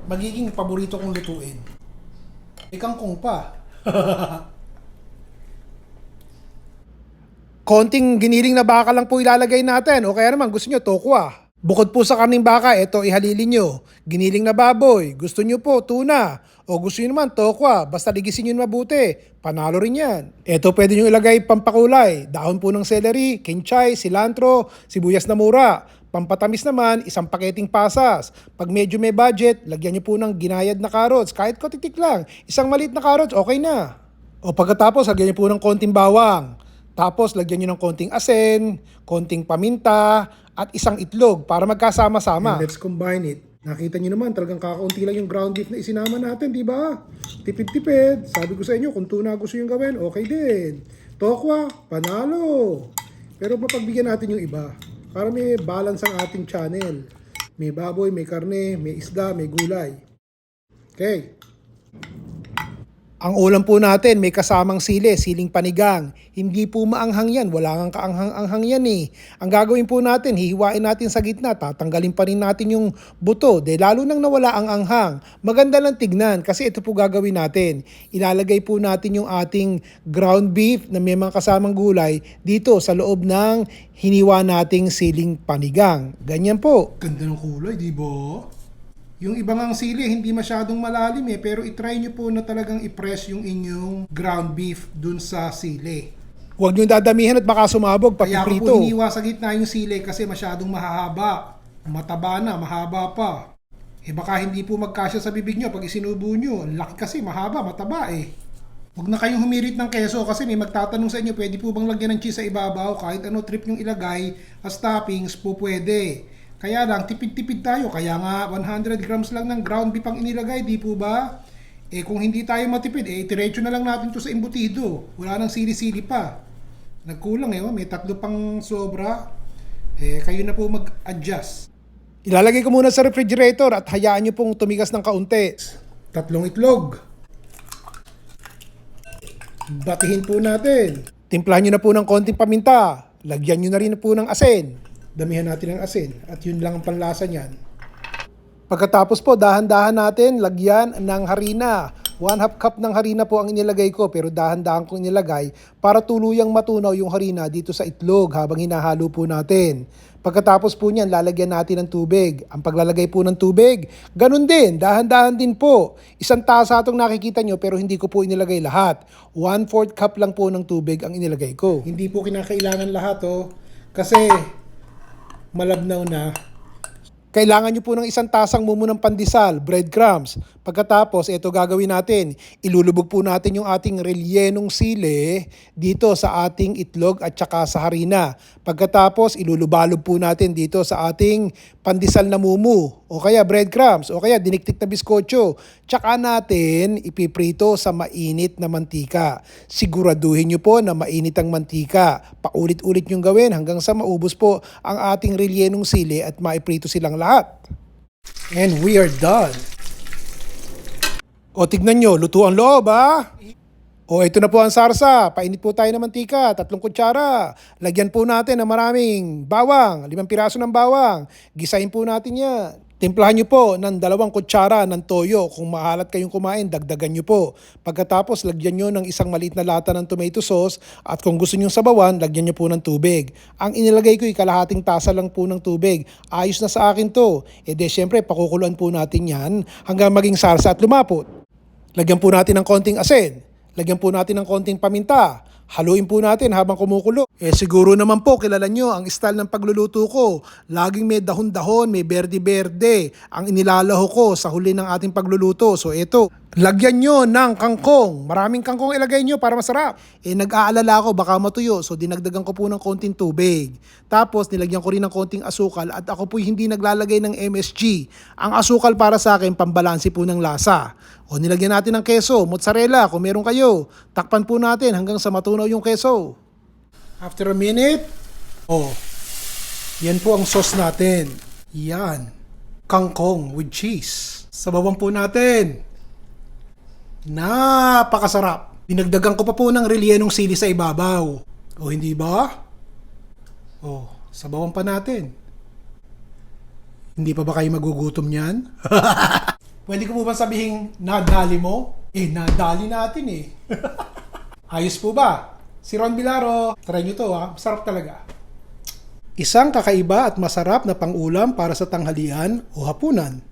magiging paborito kong lutuin. May kangkong pa. Konting giniling na baka lang po ilalagay natin o kaya naman gusto nyo tokwa. Bukod po sa karning baka, ito ihalilin nyo. Giniling na baboy, gusto nyo po tuna. O gusto nyo naman tokwa, basta ligisin nyo mabuti. Panalo rin yan. Ito pwede nyo ilagay pampakulay. Dahon po ng celery, kinchay, cilantro, sibuyas na mura. Pampatamis naman, isang paketing pasas. Pag medyo may budget, lagyan nyo po ng ginayad na carrots. Kahit kotitik lang, isang maliit na carrots, okay na. O pagkatapos, lagyan nyo po ng konting bawang. Tapos, lagyan nyo ng konting asin, konting paminta, at isang itlog para magkasama-sama. And let's combine it. Nakita nyo naman, talagang kakaunti lang yung ground beef na isinama natin, di ba? Tipid-tipid. Sabi ko sa inyo, kung tuna gusto yung gawin, okay din. Tokwa, panalo. Pero mapagbigyan natin yung iba para may balance ang ating channel. May baboy, may karne, may isda, may gulay. Okay. Ang ulam po natin may kasamang sili, siling panigang. Hindi po maanghang yan, wala kang kaanghang-anghang yan eh. Ang gagawin po natin, hihiwain natin sa gitna, tatanggalin pa rin natin yung buto. Lalo nang nawala ang anghang. Maganda lang tignan kasi ito po gagawin natin. Ilalagay po natin yung ating ground beef na may mga kasamang gulay dito sa loob ng hiniwa nating siling panigang. Ganyan po. Ganda ng kulay, di ba? Yung ibang ang sili, hindi masyadong malalim pero itry nyo po na talagang i-press yung inyong ground beef dun sa sili. Huwag nyo dadamihan at baka sumabog pag Kaya iprito. ako po iniwa sa gitna yung sili kasi masyadong mahahaba. Mataba na, mahaba pa. Baka hindi po magkasya sa bibig nyo pag isinubo nyo. Ang laki kasi, mahaba, mataba Huwag na kayong humirit ng keso kasi may magtatanong sa inyo, pwede po bang lagyan ng cheese sa ibabaw? Kahit ano trip nyong ilagay as toppings po pwede. Kaya lang, tipid-tipid tayo. Kaya nga, 100 grams lang ng ground beef ang inilagay, di po ba? Kung hindi tayo matipid, itiretso na lang natin to sa embutido. Wala nang sili-sili pa. Nagkulang may tatlo pang sobra. Kayo na po mag-adjust. Ilalagay ko muna sa refrigerator at hayaan nyo pong tumigas ng kaunti. 3 itlog. Batihin po natin. Timplahan nyo na po ng konting paminta. Lagyan nyo na rin po ng asin. Damihan natin ng asin at yun lang ang panlasa niyan. Pagkatapos po, dahan-dahan natin lagyan ng harina. 1/2 cup ng harina po ang inilagay ko pero dahan-dahan kong inilagay para tuluyang matunaw yung harina dito sa itlog habang hinahalo po natin. Pagkatapos po niyan, lalagyan natin ng tubig. Ang paglalagay po ng tubig, ganun din, dahan-dahan din po. 1 tasa itong nakikita nyo pero hindi ko po inilagay lahat. 1/4 cup lang po ng tubig ang inilagay ko. Hindi po kinakailangan lahat kasi malabnaw na. Kailangan nyo po ng 1 tasang mumo ng pandesal, breadcrumbs. Pagkatapos, ito gagawin natin. Ilulubog po natin yung ating relyenong sili dito sa ating itlog at saka sa harina. Pagkatapos, ilulubalog po natin dito sa ating pandesal na mumu o kaya breadcrumbs o kaya diniktik na biskotso. Tsaka natin ipiprito sa mainit na mantika. Siguraduhin nyo po na mainit ang mantika. Paulit-ulit nyong gawin hanggang sa maubos po ang ating relyenong sili at maiprito silang lahat. And we are done. O tignan nyo, luto ang loob O ito na po ang sarsa. Painit po tayo ng mantika, 3 kutsara. Lagyan po natin ng maraming bawang, 5 piraso ng bawang. Gisahin po natin yan. Timplahan nyo po ng 2 kutsara ng toyo. Kung maalat kayong kumain, dagdagan nyo po. Pagkatapos, lagyan nyo ng 1 maliit na lata ng tomato sauce. At kung gusto nyo sabawan, lagyan nyo po ng tubig. Ang inilagay ko, kalahating tasa lang po ng tubig. Ayos na sa akin to. Syempre, pakukuluan po natin yan hanggang maging sarsa at lumapot. Lagyan po natin ng konting asin. Lagyan po natin ng konting paminta. Haluin po natin habang kumukulo. Siguro naman po kilala nyo ang style ng pagluluto ko. Laging may dahon-dahon, may berde-berde. Ang inilalaho ko sa huli ng ating pagluluto. So ito, lagyan nyo ng kangkong. Maraming kangkong ilagay nyo para masarap. Nag-aalala ako baka matuyo. So dinagdagan ko po ng konting tubig. Tapos nilagyan ko rin ng konting asukal. At ako po hindi naglalagay ng MSG. Ang asukal para sa akin, pambalansi po ng lasa. Nilagyan natin ng keso, mozzarella kung meron kayo. Takpan po natin hanggang sa matunaw yung keso. After a minute, yan po ang sauce natin. Yan. Kangkong with cheese. Sabawan po natin. Napakasarap. Dinagdagan ko pa po ng relyenong sili sa ibabaw. Hindi ba? Sabawan pa natin. Hindi pa ba kayo magugutom niyan? Pwede ko po ba sabihin, nadali mo? Nadali natin eh. Ayos po ba? Si Ron Bilaro, try nyo to ha, masarap talaga. Isang kakaiba at masarap na pangulam para sa tanghalian o hapunan.